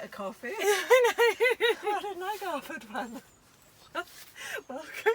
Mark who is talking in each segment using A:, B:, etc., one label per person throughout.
A: get a coffee.
B: I know.
A: Why didn't I go offered one?
B: Welcome.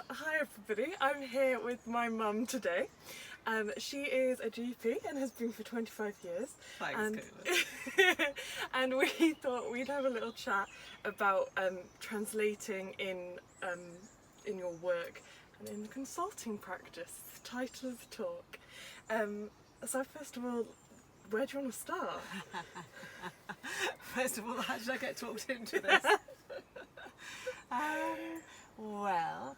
B: Hi everybody, I'm here with my mum today. She is a GP and has been for 25 years.
A: Thanks,
B: and,
A: Gŵyl.
B: and we thought we'd have a little chat about translating in your work and in the consulting practice, the title of the talk. So first of all, where do you want to start?
A: First of all, how did I get talked into this? Well,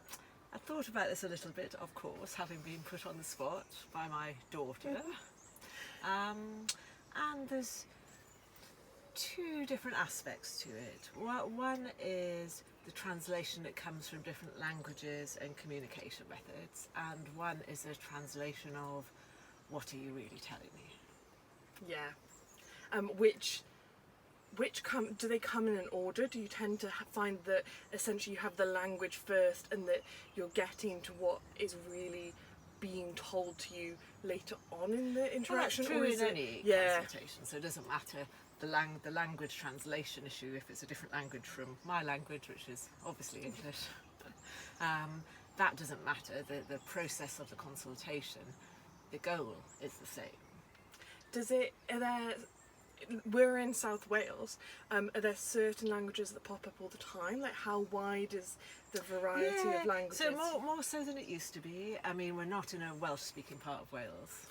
A: I thought about this a little bit, of course, having been put on the spot by my daughter. And there's two different aspects to it. One is the translation that comes from different languages and communication methods, and one is a translation of what are you really telling me?
B: Yeah. Do they come in an order? Do you tend to find that essentially you have the language first and that you're getting to what is really being told to you later on in the interaction?
A: Well, that's true in any consultation, so it doesn't matter the language translation issue if it's a different language from my language, which is obviously English. That doesn't matter. The process of the consultation, the goal is the same.
B: We're in South Wales. Are there certain languages that pop up all the time? Like, how wide is the variety of languages?
A: So more so than it used to be. I mean, we're not in a Welsh-speaking part of Wales,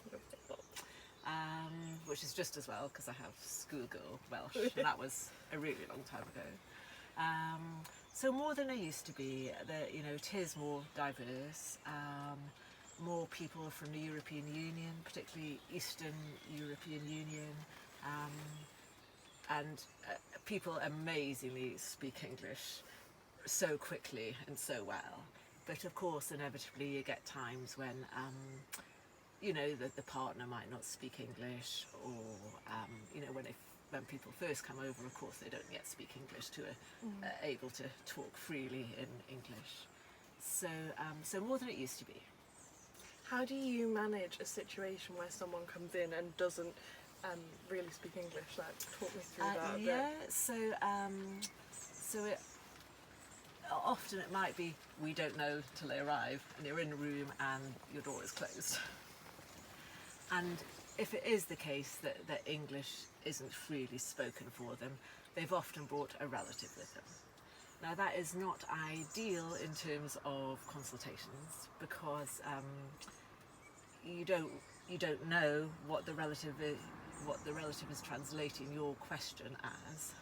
A: which is just as well because I have schoolgirl Welsh, and that was a really long time ago. So more than it used to be. It is more diverse. More people from the European Union, particularly Eastern European Union. And people amazingly speak English so quickly and so well, but of course inevitably you get times when the partner might not speak English, or when people first come over, of course they don't yet speak English to able to talk freely in English, so more than it used to be.
B: How do you manage a situation where someone comes in and doesn't really speak English? Like, talk me through that a bit.
A: Yeah, so often it might be we don't know till they arrive and you're in a room and your door is closed. And if it is the case that English isn't freely spoken for them, they've often brought a relative with them. Now that is not ideal in terms of consultations, because you don't know what the relative is translating your question as,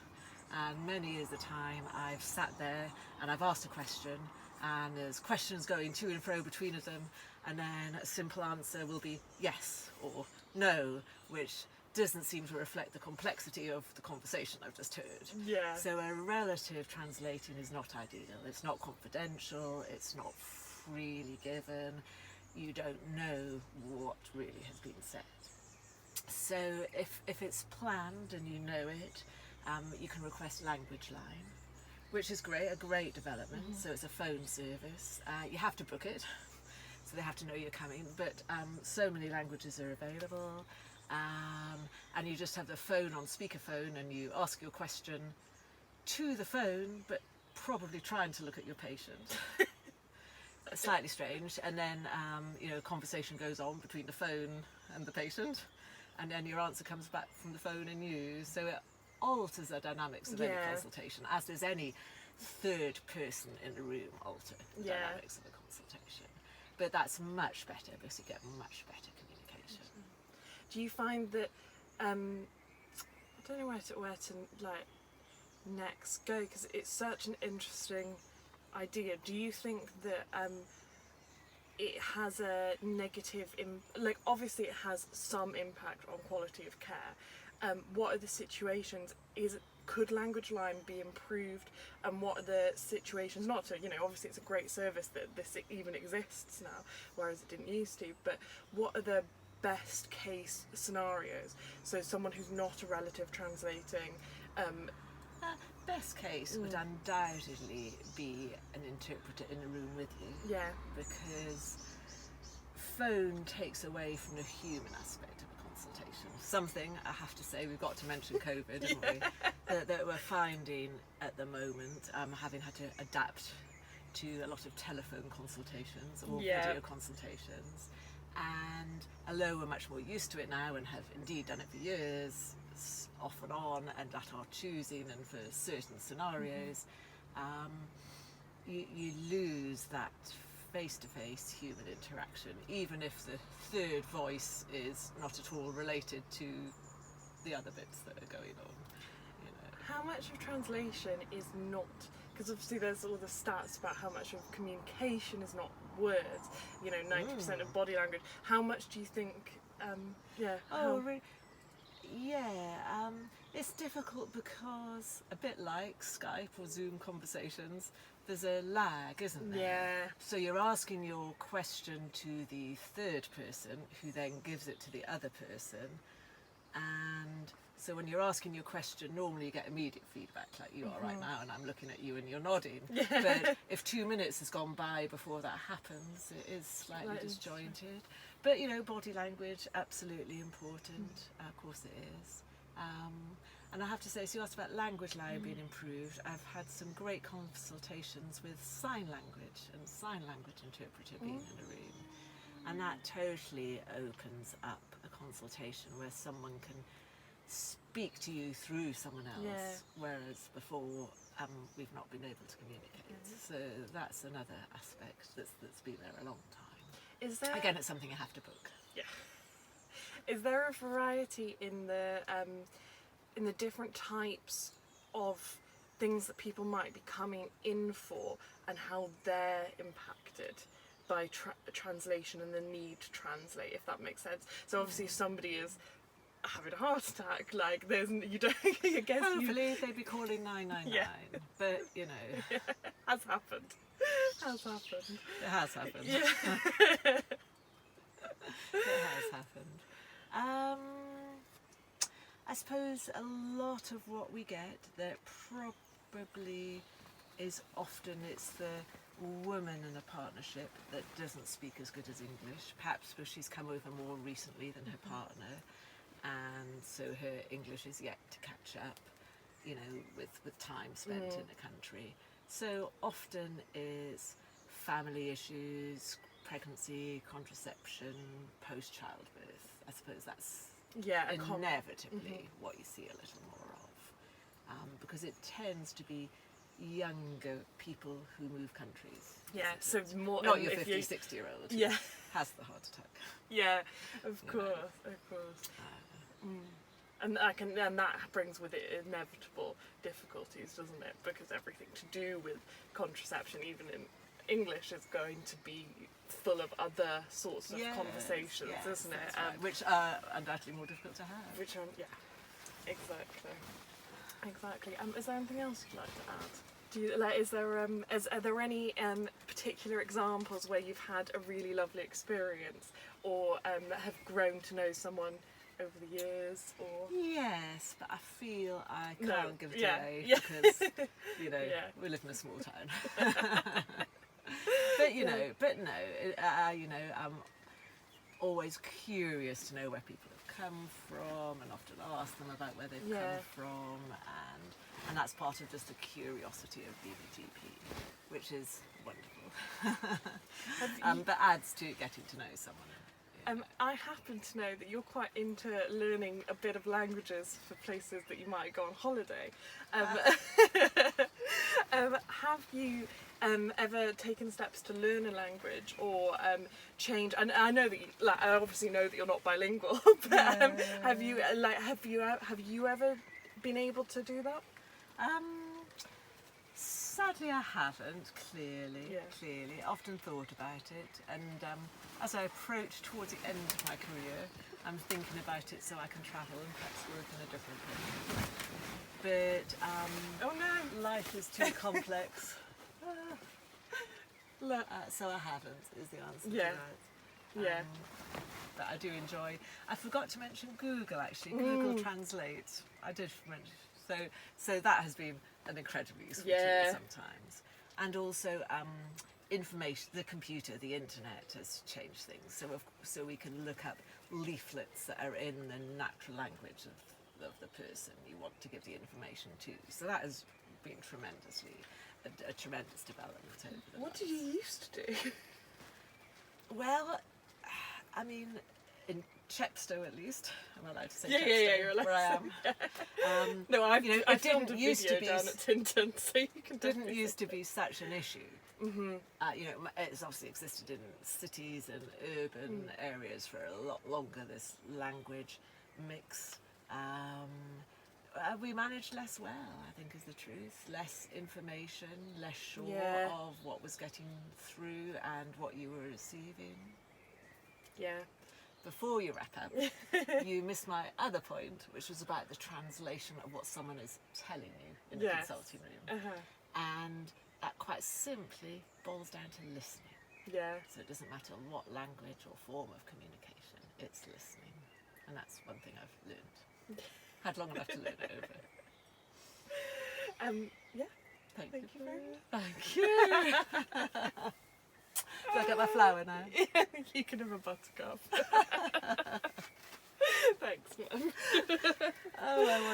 A: and many is the time I've sat there and I've asked a question and there's questions going to and fro between of them, and then a simple answer will be yes or no, which doesn't seem to reflect the complexity of the conversation I've just heard.
B: Yeah.
A: So a relative translating is not ideal. It's not confidential, it's not freely given, you don't know what really has been said. So if it's planned and you know it, you can request language line, which is a great development. So it's a phone service. You have to book it, so they have to know you're coming, but so many languages are available, and you just have the phone on speakerphone and you ask your question to the phone, but probably trying to look at your patient. Slightly strange, and then conversation goes on between the phone and the patient, and then your answer comes back from the phone and you. So it alters the dynamics of any consultation, as does any third person in the room alter the dynamics of the consultation. But that's much better because you get much better communication.
B: Do you find that I don't know where to like next go, because it's such an interesting idea. Do you think that it has a negative obviously it has some impact on quality of care? What are the situations? Could language line be improved, and what are the situations not to? Obviously it's a great service that this even exists now, whereas it didn't used to, but what are the best case scenarios? So someone who's not a relative translating,
A: best case would undoubtedly be an interpreter in the room with you.
B: Yeah.
A: Because phone takes away from the human aspect of a consultation. something, I have to say, we've got to mention COVID, haven't we? That we're finding at the moment, having had to adapt to a lot of telephone consultations or video consultations. And although we're much more used to it now and have indeed done it for years, off and on and at our choosing and for certain scenarios, you lose that face-to-face human interaction, even if the third voice is not at all related to the other bits that are going on. You know.
B: How much of translation is not, because obviously there's all the stats about how much of communication is not words, 90% of body language. How much do you think,
A: it's difficult because, a bit like Skype or Zoom conversations, there's a lag, isn't there?
B: Yeah.
A: So you're asking your question to the third person, who then gives it to the other person, and so when you're asking your question, normally you get immediate feedback, like you are right now, and I'm looking at you and you're nodding.
B: Yeah.
A: But if 2 minutes has gone by before that happens, it is slightly disjointed. But body language, absolutely important. Of course it is. And I have to say, so you asked about language line being improved. I've had some great consultations with sign language and sign language interpreter being in a room. And that totally opens up a consultation where someone can speak to you through someone else, whereas before we've not been able to communicate. So that's another aspect that's been there a long time.
B: Is there...
A: Again, it's something you have to book.
B: Yeah. Is there a variety in the different types of things that people might be coming in for, and how they're impacted by translation and the need to translate, if that makes sense? So obviously if somebody is having a heart attack, like there's, you don't, I guess
A: hopefully they'd be calling 999, but
B: has happened.
A: It has happened.
B: Yeah.
A: It has happened. I suppose a lot of what we get that probably is often it's the woman in a partnership that doesn't speak as good as English, perhaps because she's come over more recently than her partner, and so her English is yet to catch up, with time spent in the country. So often is family issues, pregnancy, contraception, post-childbirth. I suppose that's inevitably what you see a little more of, because it tends to be younger people who move countries.
B: Yeah, so more...
A: Not your 50, 60-year-old who has the heart attack.
B: Yeah, of course. And that brings with it inevitable difficulties, doesn't it? Because everything to do with contraception, even in English, is going to be full of other sorts of conversations, isn't it?
A: Right. Which are undoubtedly more difficult to have.
B: Exactly. Is there anything else you'd like to add? Do you, are there any particular examples where you've had a really lovely experience, or have grown to know someone over the years, or... Yes,
A: but I feel I can't give it away because, we live in a small town. I'm always curious to know where people have come from, and often ask them about where they've come from, and that's part of just the curiosity of being a GP, which is wonderful. But adds to getting to know someone.
B: I happen to know that you're quite into learning a bit of languages for places that you might go on holiday. Have you ever taken steps to learn a language or change? And I know that I obviously know that you're not bilingual, but have you ever been able to do that?
A: Sadly, I haven't. Clearly, often thought about it, and as I approach towards the end of my career, I'm thinking about it so I can travel and perhaps work in a different place. But life is too complex. So I haven't, is the answer to that. But I do enjoy. I forgot to mention Google, actually. Google Translate. I did mention. So that has been an incredibly useful tool sometimes. And also information, the computer, the internet has changed things. So we can look up leaflets that are in the natural language of the person you want to give the information to. So that has been a tremendous development over the
B: What
A: last-
B: did you used to do?
A: Well, I mean, in Chepstow at least, I'm allowed to say
B: Yeah,
A: Chepstow,
B: yeah, you're allowed
A: where I
B: to
A: am.
B: No, I
A: it
B: filmed
A: didn't
B: a
A: used to
B: video
A: be
B: down at Tinton, so you can
A: didn't
B: definitely
A: used to be such an issue.
B: Mm-hmm.
A: It's obviously existed in cities and urban areas for a lot longer, this language mix. We managed less well, I think is the truth. Less information, less sure
B: Yeah.
A: of what was getting through and what you were receiving.
B: Yeah.
A: Before you wrap up, you missed my other point, which was about the translation of what someone is telling you in the
B: Yes.
A: consulting room. And that quite simply boils down to listening.
B: Yeah.
A: So it doesn't matter what language or form of communication, it's listening. And that's one thing I've learned. Had long enough to learn it over.
B: Yeah.
A: Thank
B: Thank
A: you
B: you very
A: very much. Thank you. Do I get my flower now?
B: You can have a buttercup. Thanks, Mum.
A: Oh, I was